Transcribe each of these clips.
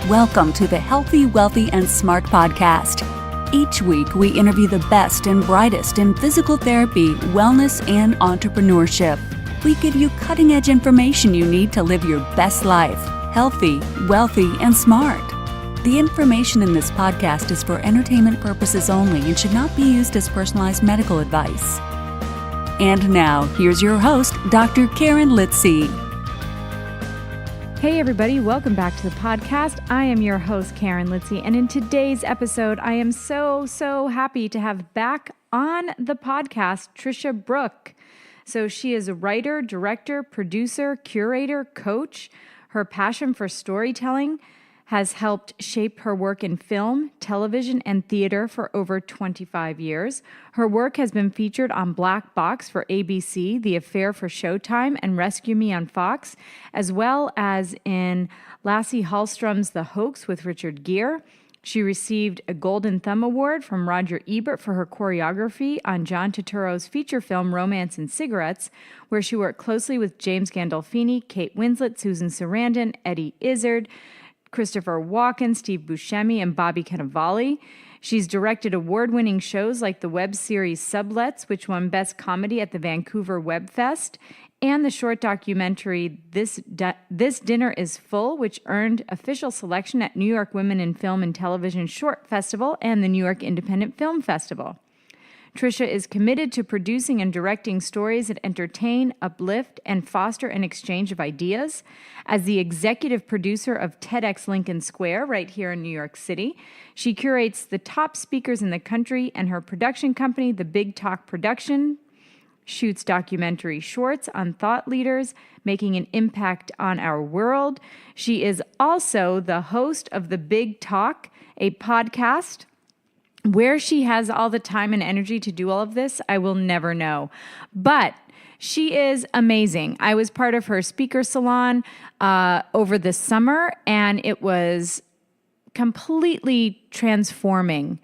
Welcome to the Healthy, Wealthy, and Smart podcast. Each week, we interview the best and brightest in physical therapy, wellness, and entrepreneurship. We give you cutting-edge information you need to live your best life, healthy, wealthy, and smart. The information in this podcast is for entertainment purposes only and should not be used as personalized medical advice. And now, here's your host, Dr. Karen Litzy. Hey everybody, welcome back to the podcast. I am your host, Karen Litzy, and in today's episode, I am so happy to have back on the podcast, Tricia Brouk. So she is a writer, director, producer, curator, coach. Her passion for storytelling has helped shape her work in film, television, and theater for over 25 years. Her work has been featured on Black Box for ABC, The Affair for Showtime, and Rescue Me on Fox, as well as in Lasse Hallström's The Hoax with Richard Gere. She received a Golden Thumb Award from Roger Ebert for her choreography on John Turturro's feature film Romance and Cigarettes, where she worked closely with James Gandolfini, Kate Winslet, Susan Sarandon, Eddie Izzard, Christopher Walken, Steve Buscemi, and Bobby Cannavale. She's directed award-winning shows like the web series Sublets, which won Best Comedy at the Vancouver Web Fest, and the short documentary This Dinner is Full, which earned official selection at New York Women in Film and Television Short Festival and the New York Independent Film Festival. Tricia is committed to producing and directing stories that entertain, uplift, and foster an exchange of ideas. As the executive producer of TEDxLincolnSquare right here in New York City, she curates the top speakers in the country, and her production company, The Big Talk Production, shoots documentary shorts on thought leaders making an impact on our world. She is also the host of The Big Talk, a podcast. Where she has all the time and energy to do all of this, I will never know. But she is amazing. I was part of her speaker salon over the summer, and it was completely transforming.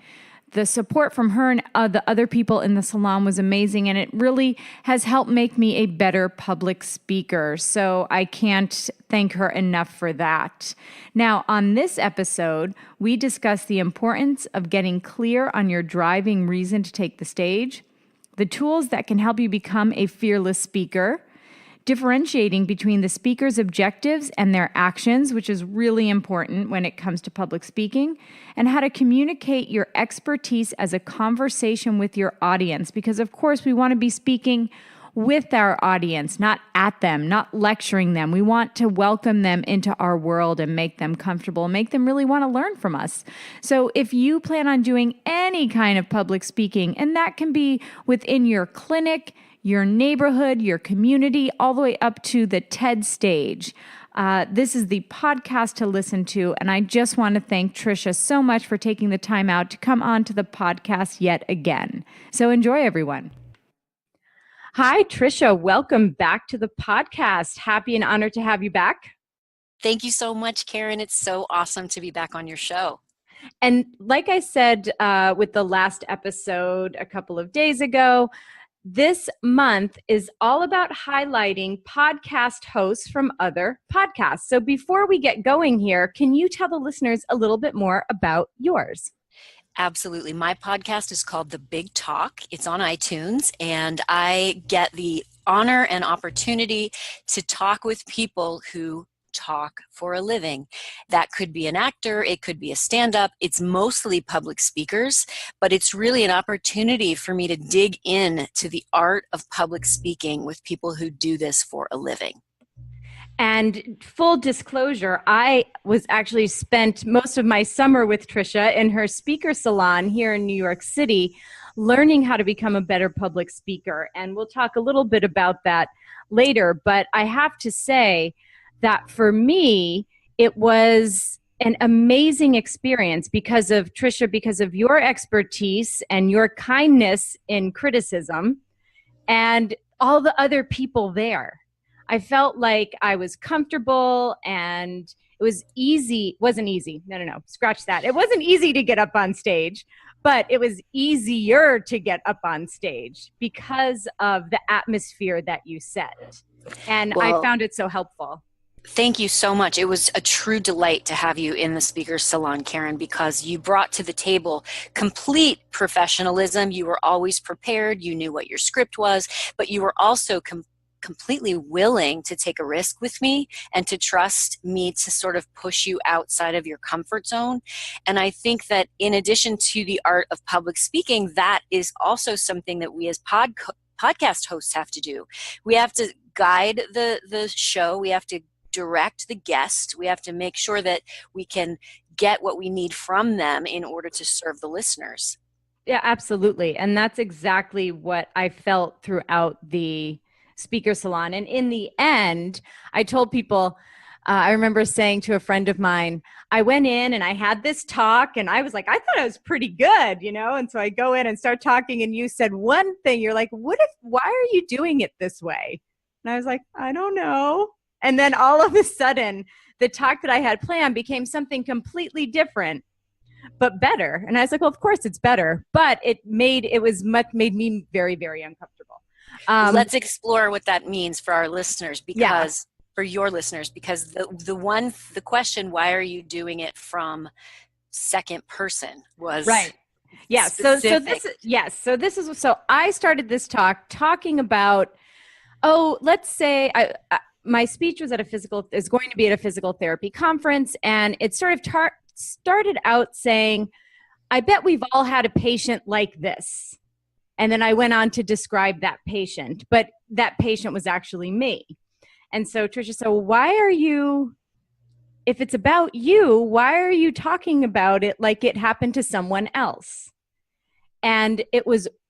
The support from her and the other people in the salon was amazing, and it really has helped make me a better public speaker. So I can't thank her enough for that. Now, on this episode, we discuss the importance of getting clear on your driving reason to take the stage, the tools that can help you become a fearless speaker, differentiating between the speaker's objectives and their actions, which is really important when it comes to public speaking, and how to communicate your expertise as a conversation with your audience. Because, of course, we want to be speaking with our audience, not at them, not lecturing them. We want to welcome them into our world and make them comfortable, make them really want to learn from us. So if you plan on doing any kind of public speaking, and that can be within your clinic, your neighborhood, your community, all the way up to the TED stage. This is the podcast to listen to, and I just want to thank Tricia so much for taking the time out to come on to the podcast yet again. So enjoy, everyone. Hi, Tricia. Welcome back to the podcast. Happy and honored to have you back. Thank you so much, Karen. It's so awesome to be back on your show. And like I said with the last episode a couple of days ago, this month is all about highlighting podcast hosts from other podcasts. So before we get going here, can you tell the listeners a little bit more about yours? Absolutely. My podcast is called The Big Talk. It's on iTunes, and I get the honor and opportunity to talk with people who talk for a living. That could be an actor, it could be a stand-up. It's mostly public speakers, but it's really an opportunity for me to dig in to the art of public speaking with people who do this for a living. And full disclosure, I was actually spent most of my summer with Tricia in her speaker salon here in New York City, learning how to become a better public speaker. And we'll talk a little bit about that later. But I have to say that for me, it was an amazing experience because of Tricia, because of your expertise and your kindness in criticism and all the other people there. I felt like I was comfortable and it was easy. Wasn't easy. No. Scratch that. It wasn't easy to get up on stage, but it was easier to get up on stage because of the atmosphere that you set. And I found it so helpful. Thank you so much. It was a true delight to have you in the Speaker's Salon, Karen, because you brought to the table complete professionalism. You were always prepared. You knew what your script was, but you were also completely willing to take a risk with me and to trust me to sort of push you outside of your comfort zone. And I think that in addition to the art of public speaking, that is also something that we as podcast hosts have to do. We have to guide the show. We have to direct the guest. We have to make sure that we can get what we need from them in order to serve the listeners. Yeah, absolutely. And that's exactly what I felt throughout the Speaker Salon. And in the end, I told people, I remember saying to a friend of mine, I went in and I had this talk and I was like, I thought I was pretty good, And so I go in and start talking and you said one thing, you're like, why are you doing it this way? And I was like, I don't know. And then all of a sudden, the talk that I had planned became something completely different, but better. And I was like, well, of course it's better, but it made me very, very uncomfortable. Let's explore what that means for our listeners, because for your listeners, because the question, why are you doing it from second person, was right. Yes. So I started this talk talking about, let's say my speech was is going to be at a physical therapy conference. And it sort of started out saying, I bet we've all had a patient like this. And then I went on to describe that patient, but that patient was actually me. And so Tricia said, if it's about you, why are you talking about it like it happened to someone else? And it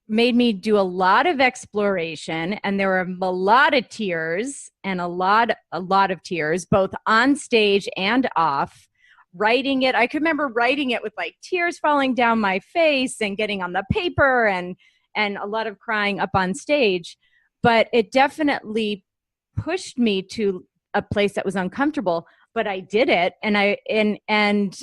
made me do a lot of exploration, and there were a lot of tears and a lot of tears, both on stage and off. Writing it, I could remember writing it with like tears falling down my face and getting on the paper and a lot of crying up on stage. But it definitely pushed me to a place that was uncomfortable. But I did it, and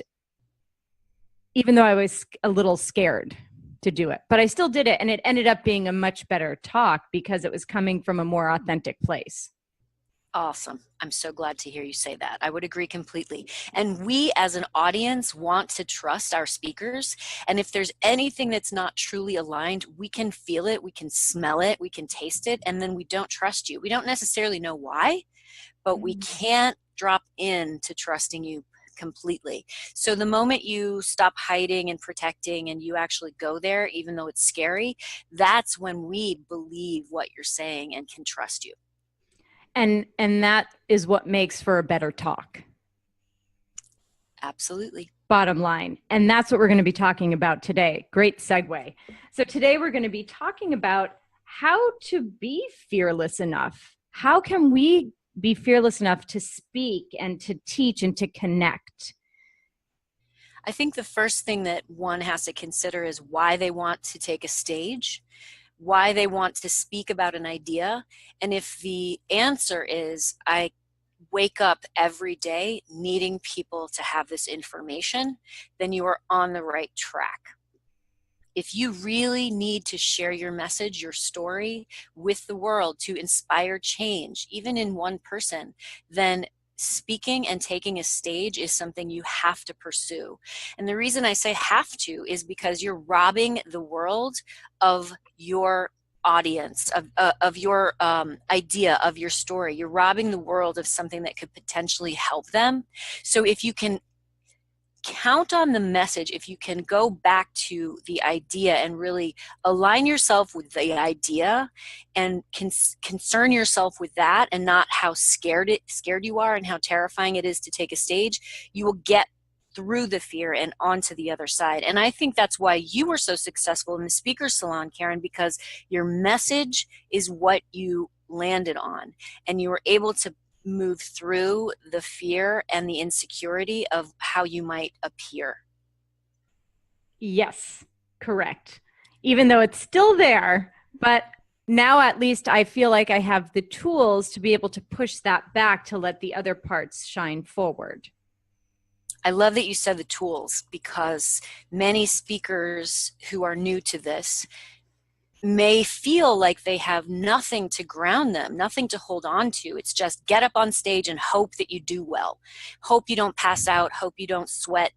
even though I was a little scared to do it, but I still did it, and it ended up being a much better talk because it was coming from a more authentic place. Awesome. I'm so glad to hear you say that. I would agree completely. And we as an audience want to trust our speakers. And if there's anything that's not truly aligned, we can feel it, we can smell it, we can taste it, and then we don't trust you. We don't necessarily know why, but we can't drop into trusting you completely. So the moment you stop hiding and protecting and you actually go there, even though it's scary, that's when we believe what you're saying and can trust you. And that is what makes for a better talk. Absolutely. Bottom line. And that's what we're going to be talking about today. Great segue. So today we're going to be talking about how to be fearless enough. How can we be fearless enough to speak and to teach and to connect? I think the first thing that one has to consider is why they want to take a stage, why they want to speak about an idea. And if the answer is, I wake up every day needing people to have this information, then you are on the right track. If you really need to share your message, your story with the world to inspire change, even in one person, then speaking and taking a stage is something you have to pursue. And the reason I say have to is because you're robbing the world of your audience, of your idea, of your story. You're robbing the world of something that could potentially help them. So if you can count on the message, if you can go back to the idea and really align yourself with the idea and concern yourself with that and not how scared you are and how terrifying it is to take a stage, you will get through the fear and onto the other side. And I think that's why you were so successful in the Speaker's Salon, Karen, because your message is what you landed on, and you were able to move through the fear and the insecurity of how you might appear. Yes, correct. Even though it's still there, but now at least I feel like I have the tools to be able to push that back to let the other parts shine forward. I love that you said the tools, because many speakers who are new to this may feel like they have nothing to ground them, nothing to hold on to. It's just get up on stage and hope that you do well. Hope you don't pass out, hope you don't sweat.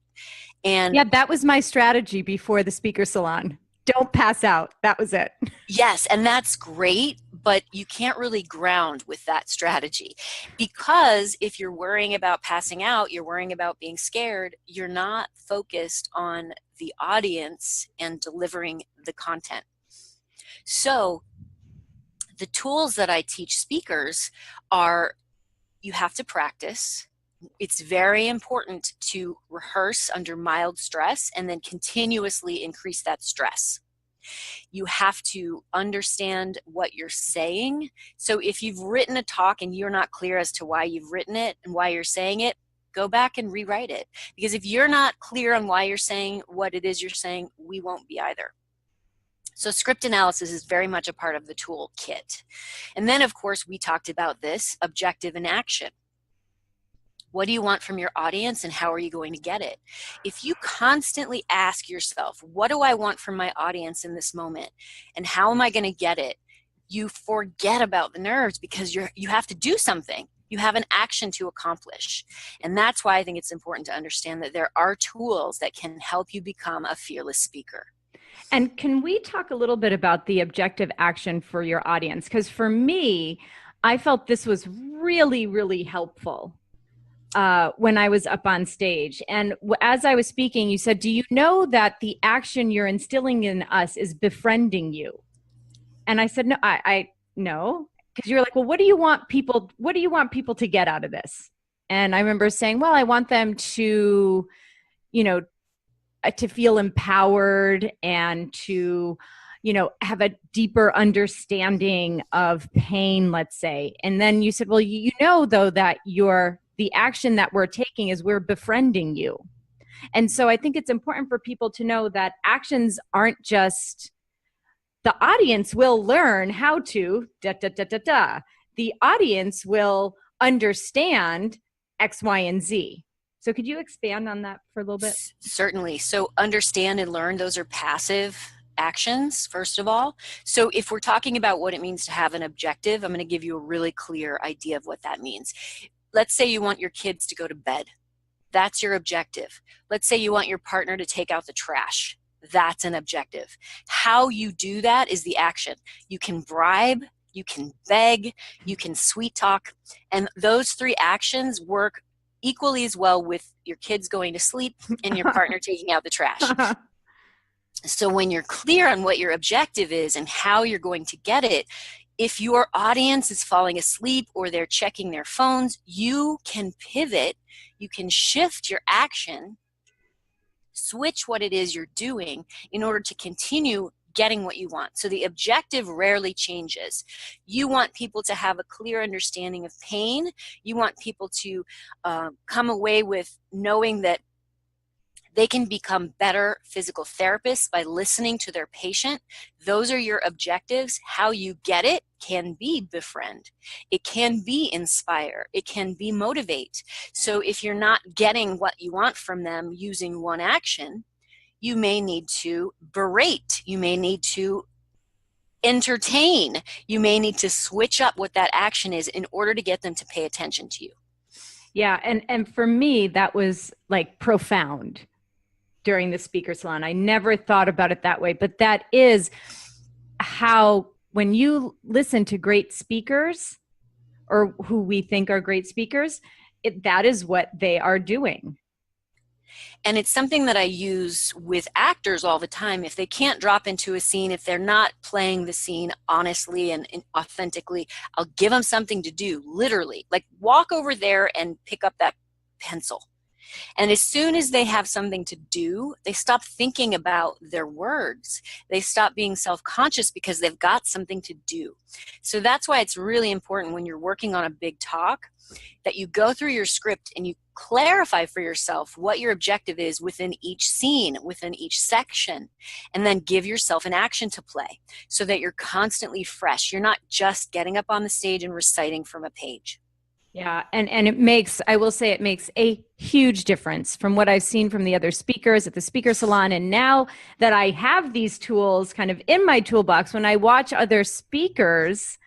And Yeah, that was my strategy before the speaker salon. Don't pass out. That was it. yes, and that's great, but you can't really ground with that strategy, because if you're worrying about passing out, you're worrying about being scared, you're not focused on the audience and delivering the content. So the tools that I teach speakers are, you have to practice. It's very important to rehearse under mild stress and then continuously increase that stress. You have to understand what you're saying. So if you've written a talk and you're not clear as to why you've written it and why you're saying it, go back and rewrite it. Because if you're not clear on why you're saying what it is you're saying, we won't be either. So script analysis is very much a part of the toolkit. And then, of course, we talked about this, objective and action. What do you want from your audience and how are you going to get it? If you constantly ask yourself, what do I want from my audience in this moment? And how am I going to get it? You forget about the nerves because you have to do something. You have an action to accomplish. And that's why I think it's important to understand that there are tools that can help you become a fearless speaker. And can we talk a little bit about the objective action for your audience? Because for me, I felt this was really, really helpful when I was up on stage. And as I was speaking, you said, do you know that the action you're instilling in us is befriending you? And I said, no, I no. Because you're like, well, what do you want people to get out of this? And I remember saying, well, I want them to, to feel empowered and to, have a deeper understanding of pain, let's say. And then you said, well, though, that the action that we're taking is we're befriending you. And so I think it's important for people to know that actions aren't just, the audience will learn how to The audience will understand X, Y, and Z. So could you expand on that for a little bit? Certainly. So understand and learn, those are passive actions, first of all. So if we're talking about what it means to have an objective, I'm going to give you a really clear idea of what that means. Let's say you want your kids to go to bed. That's your objective. Let's say you want your partner to take out the trash. That's an objective. How you do that is the action. You can bribe, you can beg, you can sweet talk, and those three actions work equally as well with your kids going to sleep and your partner taking out the trash. So when you're clear on what your objective is and how you're going to get it, if your audience is falling asleep or they're checking their phones, you can pivot, you can shift your action, switch what it is you're doing in order to continue getting what you want. So the objective rarely changes. You want people to have a clear understanding of pain. You want people to come away with knowing that they can become better physical therapists by listening to their patient. Those are your objectives. How you get it can be befriend. It can be inspire. It can be motivate. So if you're not getting what you want from them using one action, you may need to berate. You may need to entertain. You may need to switch up what that action is in order to get them to pay attention to you. Yeah. And for me, that was like profound during the speaker salon. I never thought about it that way, but that is how, when you listen to great speakers or who we think are great speakers, that is what they are doing. And it's something that I use with actors all the time. If they can't drop into a scene, if they're not playing the scene honestly and authentically, I'll give them something to do, literally. Like walk over there and pick up that pencil. And as soon as they have something to do, they stop thinking about their words. They stop being self-conscious because they've got something to do. So that's why it's really important when you're working on a big talk that you go through your script and you clarify for yourself what your objective is within each scene, within each section, and then give yourself an action to play so that you're constantly fresh. You're not just getting up on the stage and reciting from a page. Yeah. And I will say it makes a huge difference from what I've seen from the other speakers at the speaker salon. And now that I have these tools kind of in my toolbox, when I watch other speakers,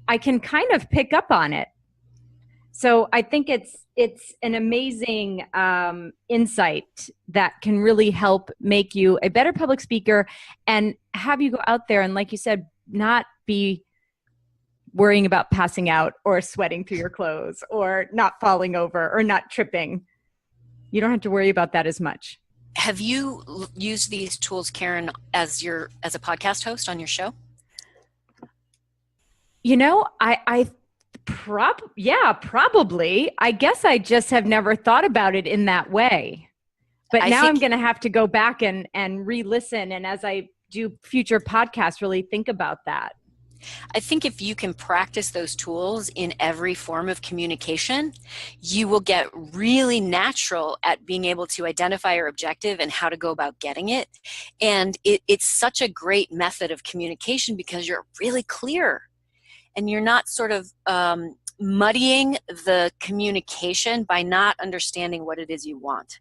I can kind of pick up on it. So I think it's an amazing insight that can really help make you a better public speaker and have you go out there and, like you said, not be worrying about passing out or sweating through your clothes or not falling over or not tripping. You don't have to worry about that as much. Have you used these tools, Karen, as a podcast host on your show? You know, probably. I guess I just have never thought about it in that way. But now I'm going to have to go back and re-listen. And as I do future podcasts, really think about that. I think if you can practice those tools in every form of communication, you will get really natural at being able to identify your objective and how to go about getting it. And it's such a great method of communication because you're really clear and you're not sort of muddying the communication by not understanding what it is you want.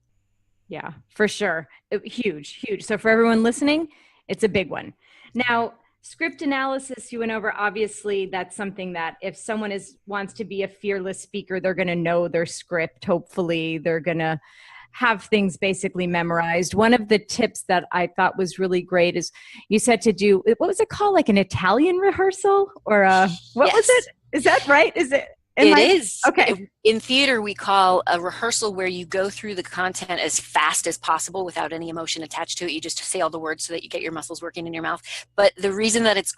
Yeah, for sure. Huge. So for everyone listening, it's a big one. Now, script analysis, you went over, obviously, that's something that if someone wants to be a fearless speaker, they're going to know their script. Hopefully, they're going to have things basically memorized. One of the tips that I thought was really great is you said to do, what was it called? Like an Italian rehearsal or what was it? Is that right? Is it? It is. Okay. In theater, we call a rehearsal where you go through the content as fast as possible without any emotion attached to it. You just say all the words so that you get your muscles working in your mouth. But the reason that it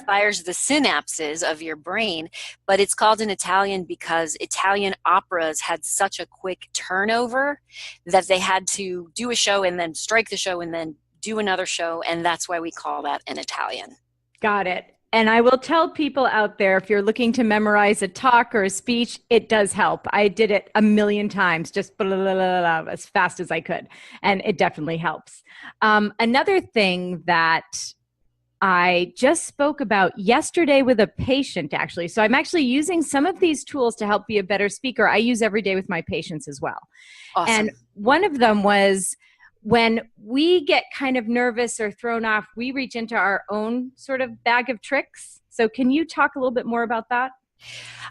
fires the synapses of your brain, but it's called an Italian because Italian operas had such a quick turnover that they had to do a show and then strike the show and then do another show. And that's why we call that an Italian. Got it. And I will tell people out there, if you're looking to memorize a talk or a speech, it does help. I did it a million times, just blah, blah, blah, blah, as fast as I could. And it definitely helps. Another thing that I just spoke about yesterday with a patient, actually. So I'm actually using some of these tools to help be a better speaker. I use every day with my patients as well. Awesome. And one of them was, when we get kind of nervous or thrown off, we reach into our own sort of bag of tricks. So can you talk a little bit more about that?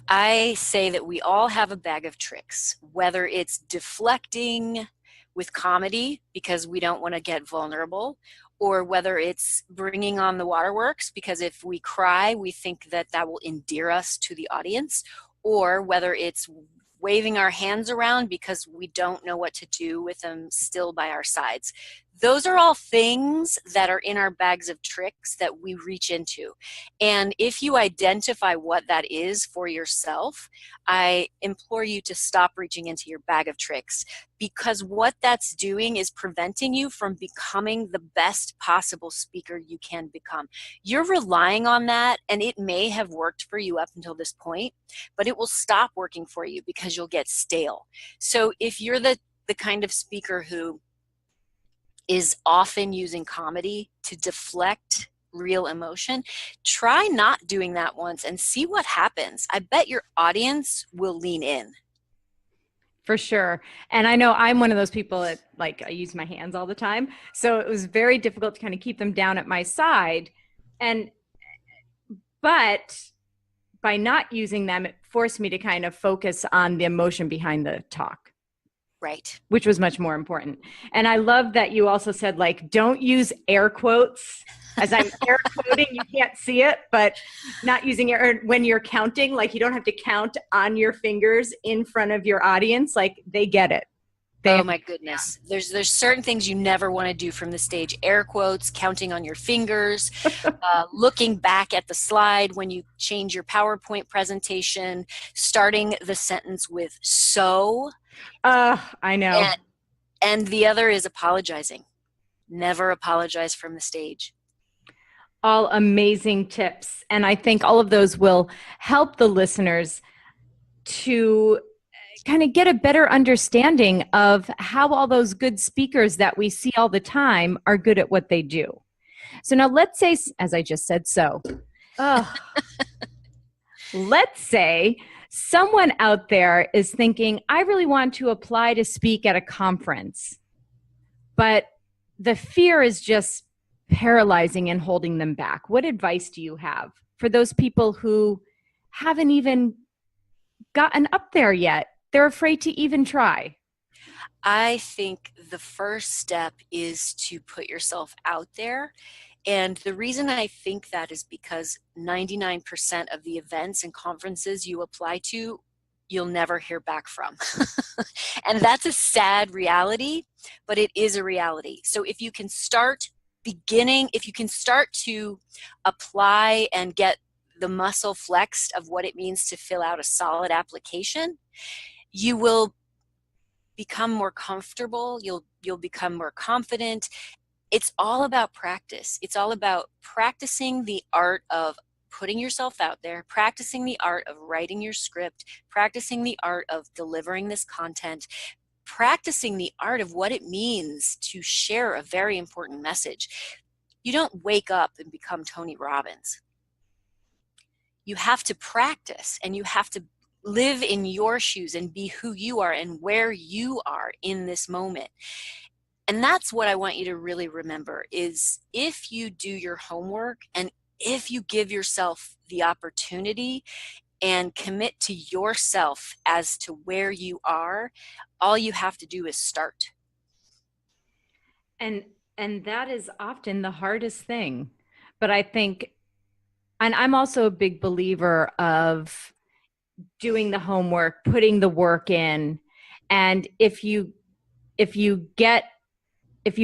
I say that we all have a bag of tricks, whether it's deflecting with comedy because we don't want to get vulnerable, or whether it's bringing on the waterworks because if we cry, we think that will endear us to the audience, or whether it's waving our hands around because we don't know what to do with them still by our sides. Those are all things that are in our bags of tricks that we reach into. And if you identify what that is for yourself, I implore you to stop reaching into your bag of tricks, because what that's doing is preventing you from becoming the best possible speaker you can become. You're relying on that, and it may have worked for you up until this point, but it will stop working for you because you'll get stale. So if you're the kind of speaker who is often using comedy to deflect real emotion, try not doing that once and see what happens. I bet your audience will lean in. For sure. And I know I'm one of those people that, like, I use my hands all the time. So it was very difficult to kind of keep them down at my side. But by not using them, it forced me to kind of focus on the emotion behind the talk. Right. Which was much more important. And I love that you also said, like, don't use air quotes. As I'm air quoting, you can't see it, but not using it when you're counting, like you don't have to count on your fingers in front of your audience. Like, they get it. Oh my goodness. There's certain things you never want to do from the stage. Air quotes, counting on your fingers, looking back at the slide when you change your PowerPoint presentation, starting the sentence with so. I know. And the other is apologizing. Never apologize from the stage. All amazing tips. And I think all of those will help the listeners to kind of get a better understanding of how all those good speakers that we see all the time are good at what they do. So now let's say, as I just said, Let's say someone out there is thinking, I really want to apply to speak at a conference, but the fear is just paralyzing and holding them back. What advice do you have for those people who haven't even gotten up there yet? They're afraid to even try. I think the first step is to put yourself out there. And the reason I think that is because 99% of the events and conferences you apply to, you'll never hear back from. And that's a sad reality, but it is a reality. So if you can start to apply and get the muscle flexed of what it means to fill out a solid application, you will become more comfortable, you'll become more confident. It's all about practice. It's all about practicing the art of putting yourself out there, practicing the art of writing your script, practicing the art of delivering this content, practicing the art of what it means to share a very important message. You don't wake up and become Tony Robbins. You have to practice, and you have to live in your shoes and be who you are and where you are in this moment. And that's what I want you to really remember is if you do your homework and if you give yourself the opportunity and commit to yourself as to where you are, all you have to do is start. And that is often the hardest thing. But I think, and I'm also a big believer of doing the homework, putting the work in. And if you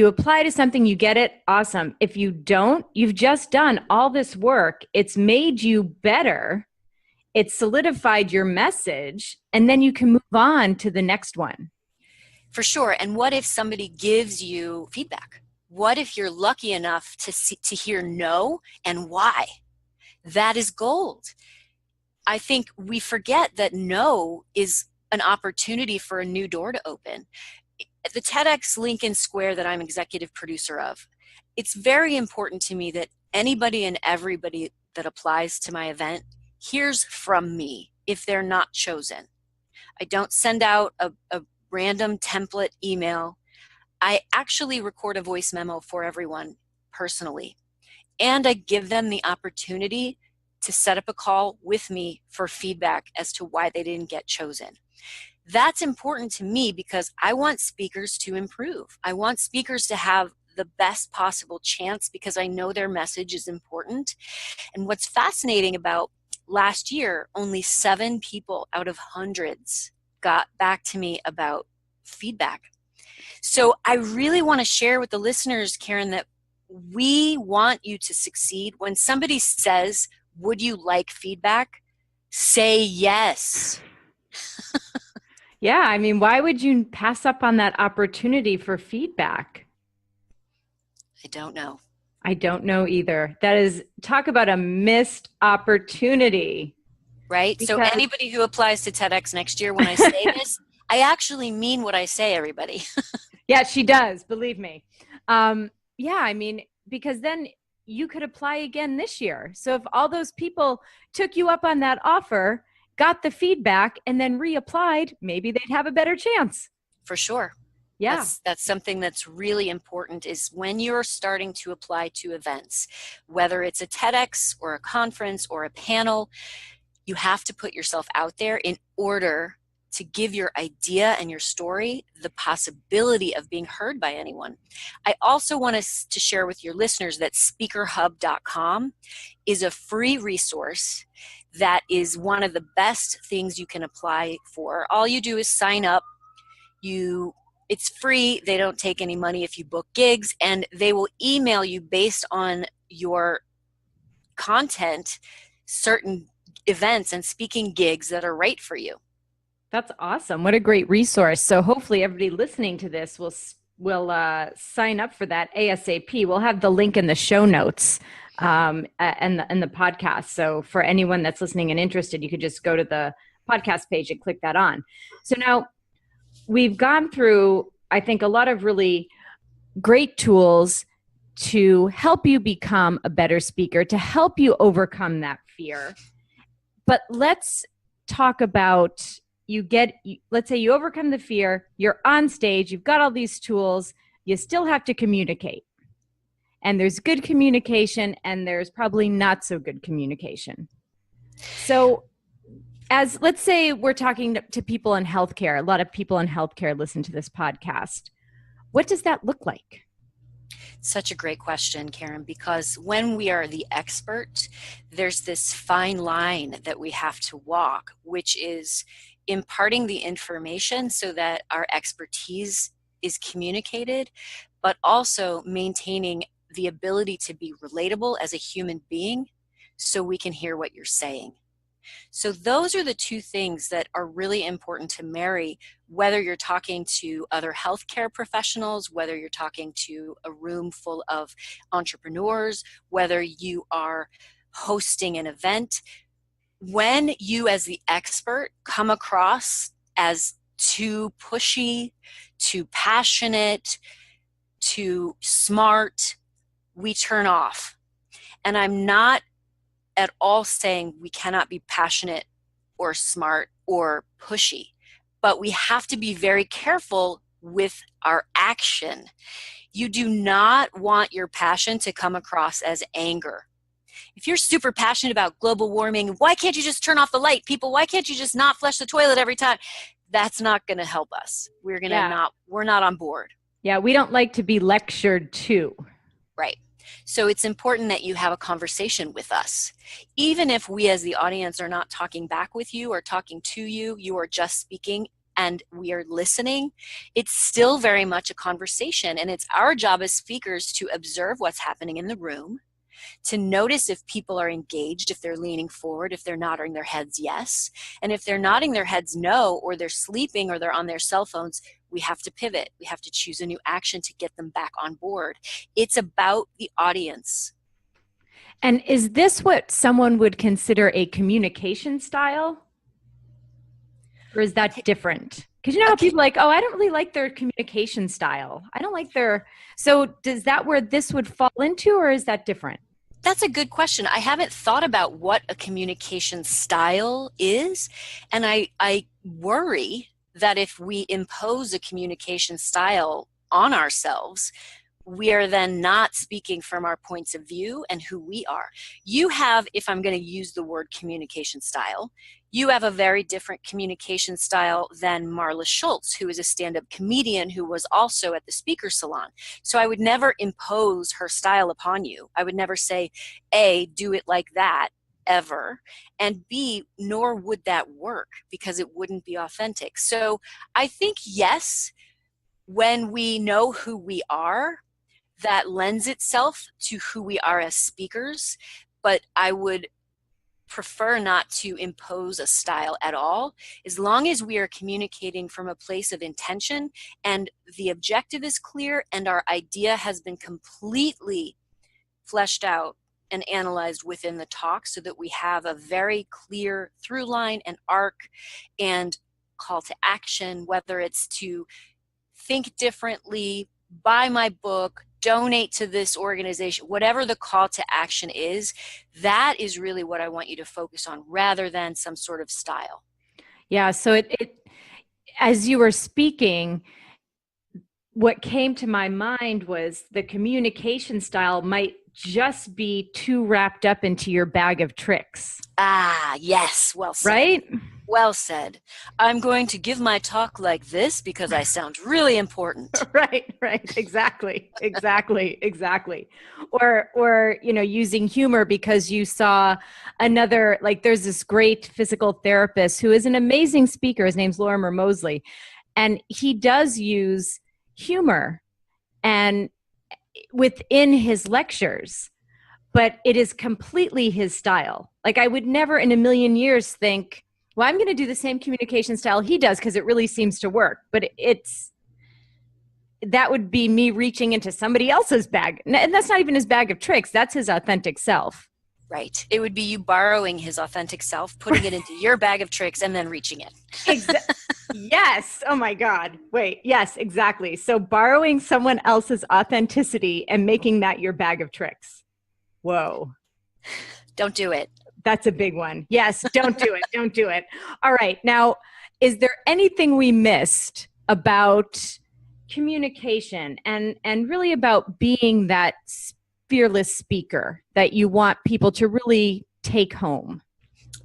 apply to something, you get it, awesome. If you don't, you've just done all this work. It's made you better. It's solidified your message, and then you can move on to the next one. For sure. And what if somebody gives you feedback? What if you're lucky enough to hear no and why? That is gold. I think we forget that no is an opportunity for a new door to open. At the TEDxLincolnSquare that I'm executive producer of, it's very important to me that anybody and everybody that applies to my event hears from me if they're not chosen. I don't send out a random template email. I actually record a voice memo for everyone personally, and I give them the opportunity to set up a call with me for feedback as to why they didn't get chosen. That's important to me because I want speakers to improve. I want speakers to have the best possible chance because I know their message is important. And what's fascinating about last year, only 7 people out of hundreds got back to me about feedback. So I really want to share with the listeners, Karen, that we want you to succeed. When somebody says, would you like feedback? Say yes. Yeah, I mean, why would you pass up on that opportunity for feedback? I don't know. I don't know either. That is, talk about a missed opportunity. Right? Because... So anybody who applies to TEDx next year, when I say this, I actually mean what I say, everybody. Yeah, she does. Believe me. Yeah, I mean, because then you could apply again this year. So if all those people took you up on that offer, got the feedback, and then reapplied, maybe they'd have a better chance. For sure. Yeah. That's something that's really important is when you're starting to apply to events, whether it's a TEDx or a conference or a panel, you have to put yourself out there in order to give your idea and your story the possibility of being heard by anyone. I also want us to share with your listeners that speakerhub.com is a free resource that is one of the best things you can apply for. All you do is sign up. It's free. They don't take any money if you book gigs, and they will email you based on your content certain events and speaking gigs that are right for you. That's awesome. What a great resource. So hopefully everybody listening to this will sign up for that ASAP. We'll have the link in the show notes and the podcast. So for anyone that's listening and interested, you could just go to the podcast page and click that on. So now we've gone through, I think, a lot of really great tools to help you become a better speaker, to help you overcome that fear. But let's talk about let's say you overcome the fear, you're on stage, you've got all these tools, you still have to communicate. And there's good communication and there's probably not so good communication. So let's say we're talking to people in healthcare, a lot of people in healthcare listen to this podcast. What does that look like? Such a great question, Karen, because when we are the expert, there's this fine line that we have to walk, which is imparting the information so that our expertise is communicated, but also maintaining the ability to be relatable as a human being so we can hear what you're saying. So those are the two things that are really important to marry, whether you're talking to other healthcare professionals, whether you're talking to a room full of entrepreneurs, whether you are hosting an event. When you as the expert come across as too pushy, too passionate, too smart, we turn off. And I'm not at all saying we cannot be passionate or smart or pushy, but we have to be very careful with our action. You do not want your passion to come across as anger. If you're super passionate about global warming, why can't you just turn off the light? People, why can't you just not flush the toilet every time? That's not going to help us. We're not on board. Yeah, we don't like to be lectured to. Right. So it's important that you have a conversation with us. Even if we as the audience are not talking back with you or talking to you, you are just speaking and we are listening, it's still very much a conversation. And it's our job as speakers to observe what's happening in the room, to notice if people are engaged, if they're leaning forward, if they're nodding their heads yes. And if they're nodding their heads no, or they're sleeping or they're on their cell phones, we have to pivot. We have to choose a new action to get them back on board. It's about the audience. And is this what someone would consider a communication style? Or is that different? Because you know how people are like, oh, I don't really like their communication style. I don't like their... So does that where this would fall into, or is that different? That's a good question. I haven't thought about what a communication style is. And I worry that if we impose a communication style on ourselves, we are then not speaking from our points of view and who we are. You have, if I'm going to use the word communication style, you have a very different communication style than Marla Schultz, who is a stand-up comedian who was also at the Speaker Salon. So I would never impose her style upon you. I would never say, A, do it like that, ever, and B, nor would that work because it wouldn't be authentic. So I think, yes, when we know who we are, that lends itself to who we are as speakers, but I would prefer not to impose a style at all, as long as we are communicating from a place of intention and the objective is clear and our idea has been completely fleshed out and analyzed within the talk so that we have a very clear through line and arc and call to action, whether it's to think differently, buy my book, donate to this organization, whatever the call to action is, that is really what I want you to focus on rather than some sort of style. Yeah. So it as you were speaking, what came to my mind was the communication style might just be too wrapped up into your bag of tricks. Ah, yes. Well said. Right? Well said. I'm going to give my talk like this because I sound really important. Right. Exactly. Or, using humor because you saw another, like there's this great physical therapist who is an amazing speaker. His name's Lorimer Mosley. And he does use humor and within his lectures, but it is completely his style. Like I would never in a million years think, well, I'm going to do the same communication style he does because it really seems to work. But that would be me reaching into somebody else's bag. And that's not even his bag of tricks. That's his authentic self. Right. It would be you borrowing his authentic self, putting it into your bag of tricks, and then reaching it. Yes. Oh my God. Wait. Yes, exactly. So borrowing someone else's authenticity and making that your bag of tricks. Whoa. Don't do it. That's a big one. Yes, don't do it. Don't do it. All right. Now, is there anything we missed about communication and really about being that fearless speaker that you want people to really take home?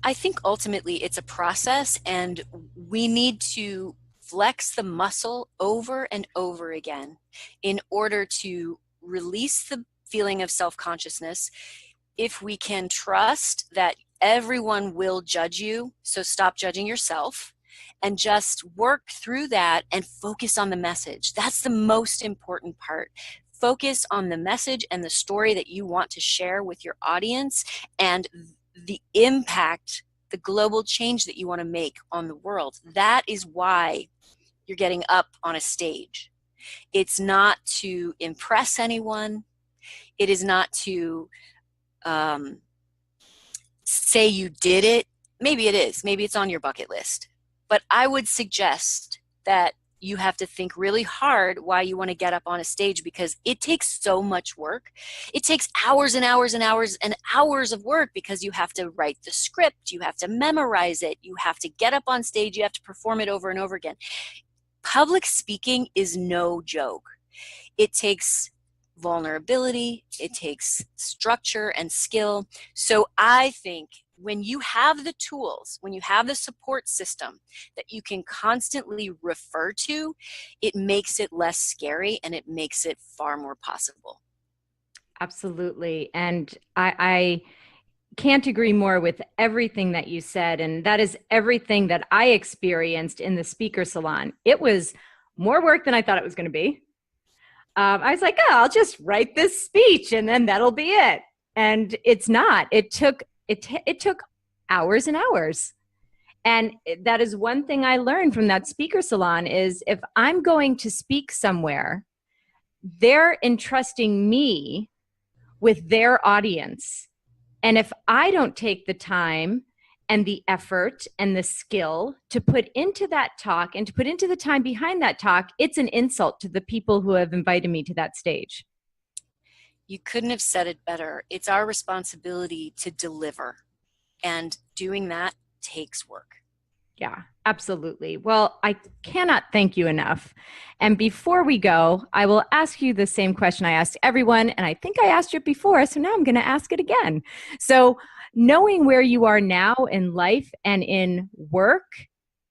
I think ultimately it's a process, and we need to flex the muscle over and over again in order to release the feeling of self-consciousness. If we can trust that everyone will judge you, so stop judging yourself and just work through that and focus on the message. That's the most important part. Focus on the message and the story that you want to share with your audience and the impact, the global change that you want to make on the world. That is why you're getting up on a stage. It's not to impress anyone. It is not to say you did it. Maybe it is. Maybe it's on your bucket list. But I would suggest that you have to think really hard why you want to get up on a stage, because it takes so much work. It takes hours and hours and hours and hours of work, because you have to write the script, you have to memorize it, you have to get up on stage, you have to perform it over and over again. Public speaking is no joke. It takes vulnerability, it takes structure and skill. So I think when you have the tools, when you have the support system that you can constantly refer to, it makes it less scary and it makes it far more possible. Absolutely. And I can't agree more with everything that you said. And that is everything that I experienced in the speaker salon. It was more work than I thought it was going to be. I was like, oh, I'll just write this speech and then that'll be it. And it's not. It took hours and hours. And that is one thing I learned from that speaker salon is if I'm going to speak somewhere, they're entrusting me with their audience. And if I don't take the time and the effort and the skill to put into that talk and to put into the time behind that talk, it's an insult to the people who have invited me to that stage. You couldn't have said it better. It's our responsibility to deliver, and doing that takes work. Yeah, absolutely. Well, I cannot thank you enough. And before we go, I will ask you the same question I asked everyone, and I think I asked it before, so now I'm going to ask it again. So, knowing where you are now in life and in work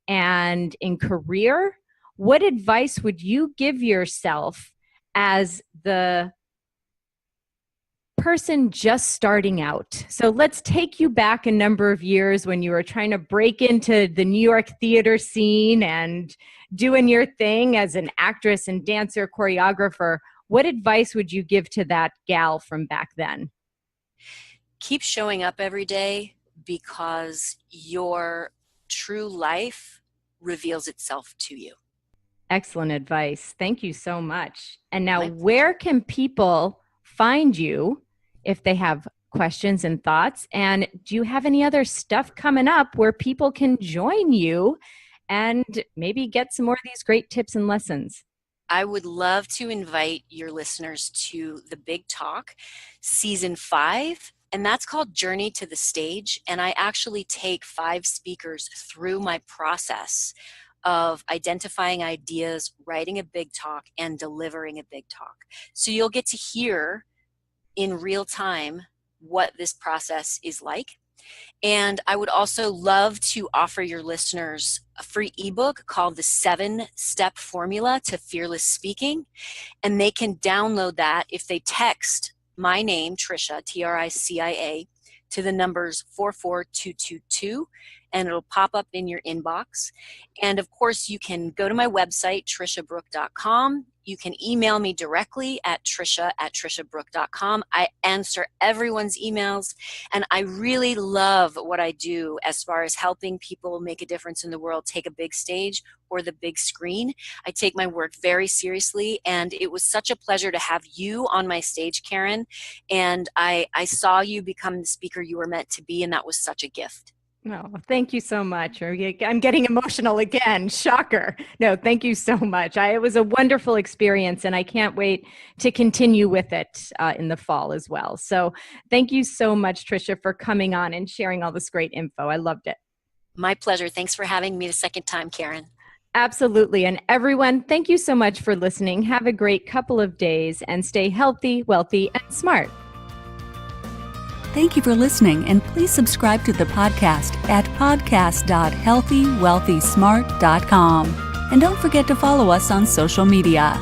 and in career, what advice would you give yourself as the person just starting out? So let's take you back a number of years when you were trying to break into the New York theater scene and doing your thing as an actress and dancer, choreographer. What advice would you give to that gal from back then? Keep showing up every day, because your true life reveals itself to you. Excellent advice. Thank you so much. And now, where can people find you if they have questions and thoughts? And do you have any other stuff coming up where people can join you and maybe get some more of these great tips and lessons? I would love to invite your listeners to the Big Talk Season 5. And that's called Journey to the Stage. And I actually take 5 speakers through my process of identifying ideas, writing a big talk, and delivering a big talk. So you'll get to hear in real time what this process is like. And I would also love to offer your listeners a free ebook called The 7-Step Formula to Fearless Speaking. And they can download that if they text my name, Tricia, Tricia, to the numbers 44222, and it'll pop up in your inbox. And of course, you can go to my website, triciabrouk.com. You can email me directly at tricia@triciabrouk.com. I answer everyone's emails, and I really love what I do as far as helping people make a difference in the world, take a big stage or the big screen. I take my work very seriously, and it was such a pleasure to have you on my stage, Karen, and I saw you become the speaker you were meant to be, and that was such a gift. Oh, thank you so much. I'm getting emotional again. Shocker. No, thank you so much. It was a wonderful experience, and I can't wait to continue with it in the fall as well. So thank you so much, Tricia, for coming on and sharing all this great info. I loved it. My pleasure. Thanks for having me the second time, Karen. Absolutely. And everyone, thank you so much for listening. Have a great couple of days and stay healthy, wealthy, and smart. Thank you for listening, and please subscribe to the podcast at podcast.healthywealthysmart.com. And don't forget to follow us on social media.